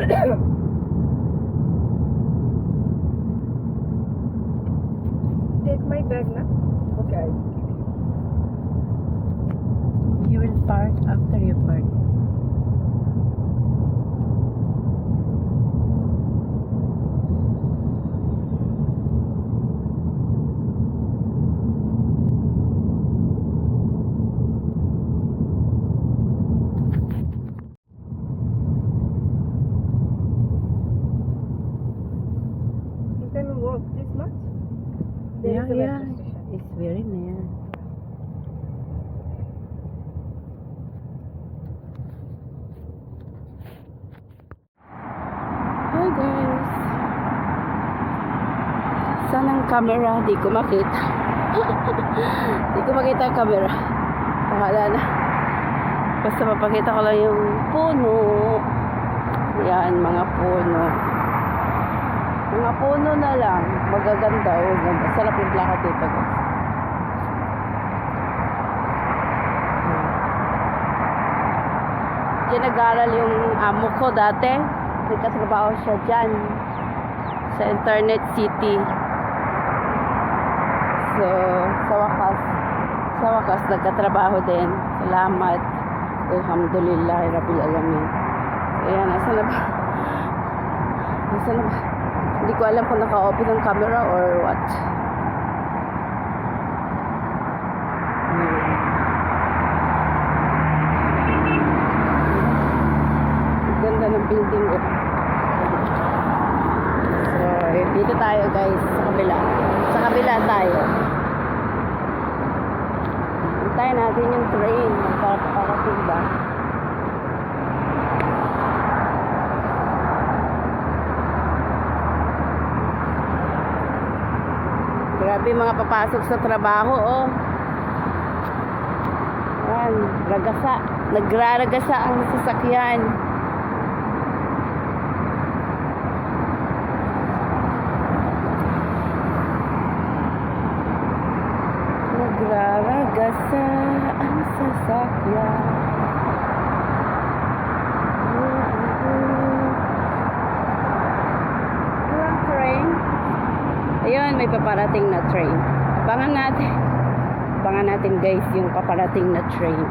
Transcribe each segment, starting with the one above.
Take my bag na. Okay. You will park after you park. You can walk this much? Yeah, is a yeah. metro station. It's very near. Hi guys. Saan ang camera? Di ko makita. Di ko makita ang camera. Bahala na. Basta mapakita ko lang yung puno. Yan, mga puno. Mga puno na lang. Magaganda. Oh, ganda. Sarap yung lakad dito guys. Diyan nag-aaral yung amo ko dati. Nagkatrabaho siya dyan. Sa Internet City. So, sa wakas, nagkatrabaho din. Salamat. Alhamdulillah, Rabbil Alamin. Ayan, nasa na ba? Hindi ko alam kung naka-open ang camera or what. Ganda ng building ko. So, dito tayo guys, sa kabila. Sa kabila tayo. Hintayin natin yung train. Parating ba? Grabe mga papasok sa trabaho, oh. Ayan, ragasa. Nagraragasa ang sasakyan. Nagraragasa ang sasakyan. Walang train. Ayun, may paparating na train. Abangan natin guys yung paparating na train.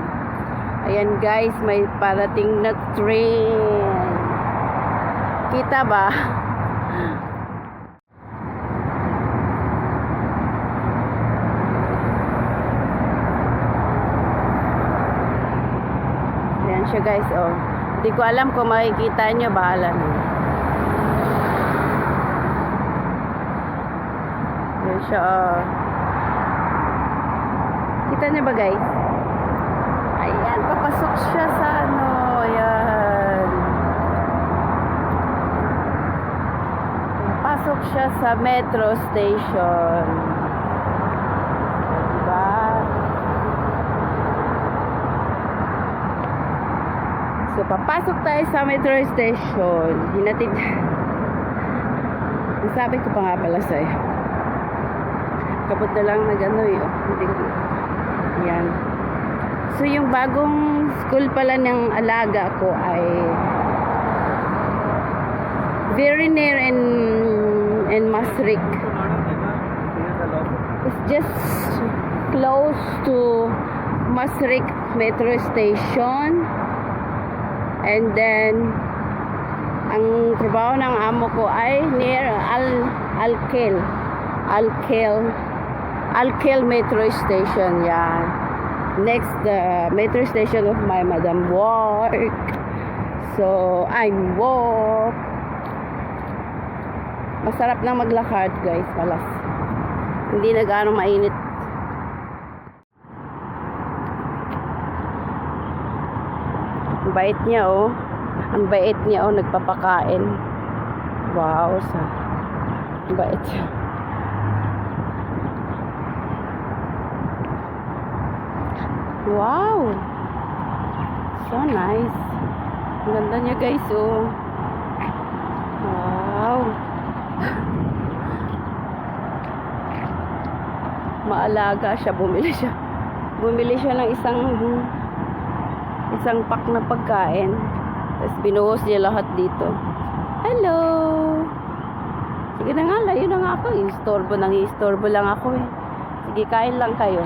Ayan guys, may parating na train. Kita ba? Ayan siya guys, oh. Hindi ko alam kung makikita nyo, bahala na. Ayan siya, oh. Kita nyo ba guys? Ayan, papasok siya sa ano, ayan. Papasok siya sa metro station. Diba? So, papasok tayo sa metro station. Hinatid. Sabi ko pa nga pala sa'yo. Kapot na lang nag-ano yun. Hindi ko. Yan. So, yung bagong school pala ng alaga ko ay very near in Masrik. It's just close to Masrik Metro Station. And then, ang trabaho ng amo ko ay near Alkel Metro Station. Yan. Next, the metro station of my madam work. So, I walk. Masarap lang maglakad, guys. Malas. Hindi na gaano mainit. Ang bait niya, oh. Ang bait niya, oh. Nagpapakain. Wow, ang bait niya. Wow! So nice. Ang ganda niya guys, oh. Wow! Maalaga siya, bumili siya ng isang pack na pagkain. Tapos binuhos niya lahat dito. Hello! Sige na nga, layo na nga ako. Istorbo lang ako eh. Sige, kain lang kayo.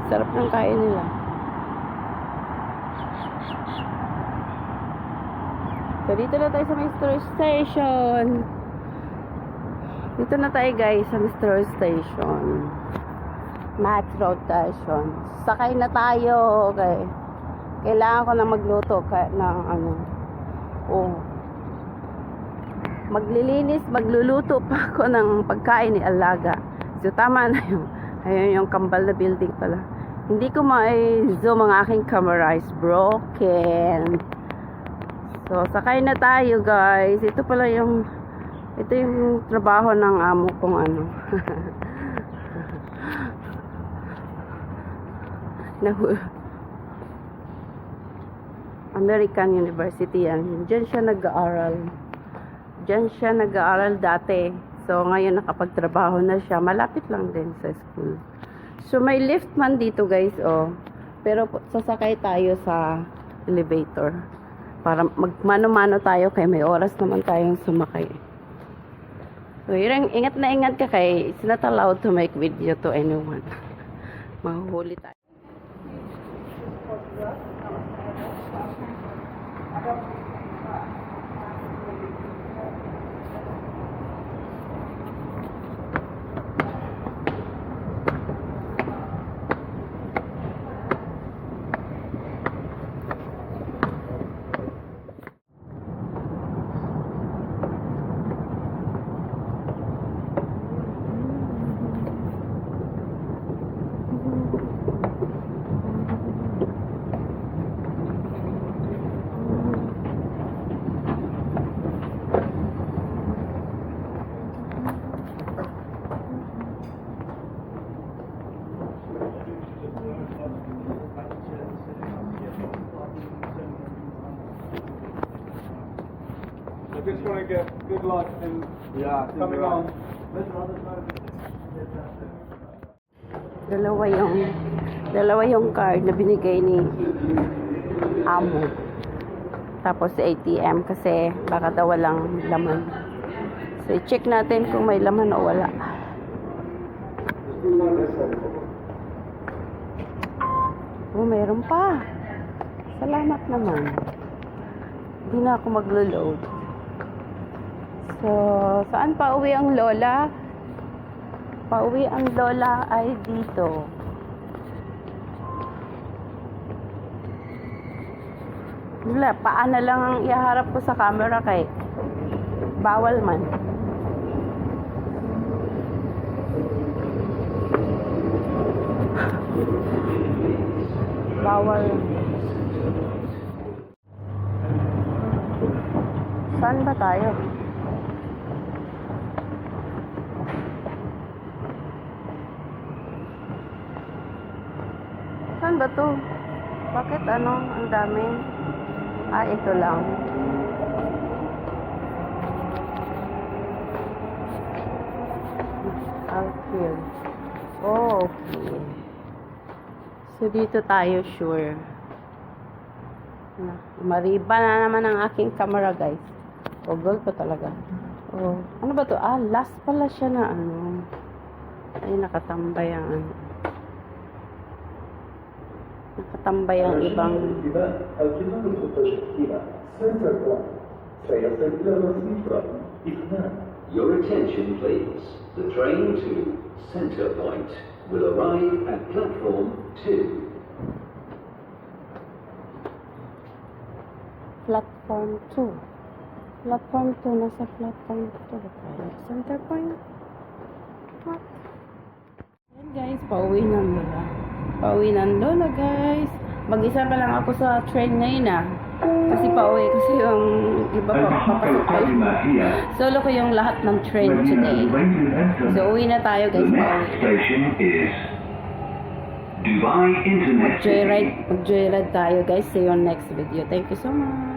Sarap ng kain nila. So, dito na tayo sa Metro Station. Dito na tayo guys sa Metro Station. Metro Station. Sakay na tayo. Okay. Kailangan ko na magluto ng ano. Oh. Maglilinis, magluluto pa ako ng pagkain ni Alaga. So, tama na yun. Ayun yung kambal na building pala. Hindi ko ma-zoom ang aking camera is broken. So, sakay na tayo guys. Ito yung trabaho ng amo kong ano. American University yan. Diyan siya nag-aaral dati. So, ngayon nakapagtrabaho na siya. Malapit lang din sa school. So, may lift man dito guys, oh. Pero sasakay tayo sa elevator. Para magmano-mano tayo kaya may oras naman tayong sumakay. So, ingat na ingat ka kay it's not allowed to make video to anyone. Mahuhuli tayo. I just want to get good luck and coming on. Dalawa yung card na binigay ni amo. Tapos ATM kasi baka daw walang laman. So i-check natin kung may laman o wala. Oh, meron pa. Salamat naman. Hindi na ako maglo-load. So, saan pa uwi ang lola? Pauwi ang lola ay dito. Wala, paa na lang ang iharap ko sa camera kay bawal man. Bawal. Saan ba tayo? Saan ba to? Bakit ano? Ang dami. Ah, ito lang. Okay. Oh, okay. So, dito tayo sure. Mariba na naman ang aking camera, guys. Google pa talaga. Oh, ano ba to? Ah, last pala siya na ano. Ay, nakatambay ang ano. Nakatambay ang ibang... Your attention please. The train to Center Point will arrive at platform 2. Platform 2. Platform 2. Nasa platform 2. Center Point. What? Ayan guys, pauwi ng lola. Pauwi ng lola guys. Mag-isa pa lang ako sa train ngayon ah. Kasi pauwi kasi yung iba pa papasok ko. Solo ko yung lahat ng train today. So uwi na tayo guys, pauwi. Station is Dubai International. Mag-joyride tayo guys. See you on next video. Thank you so much.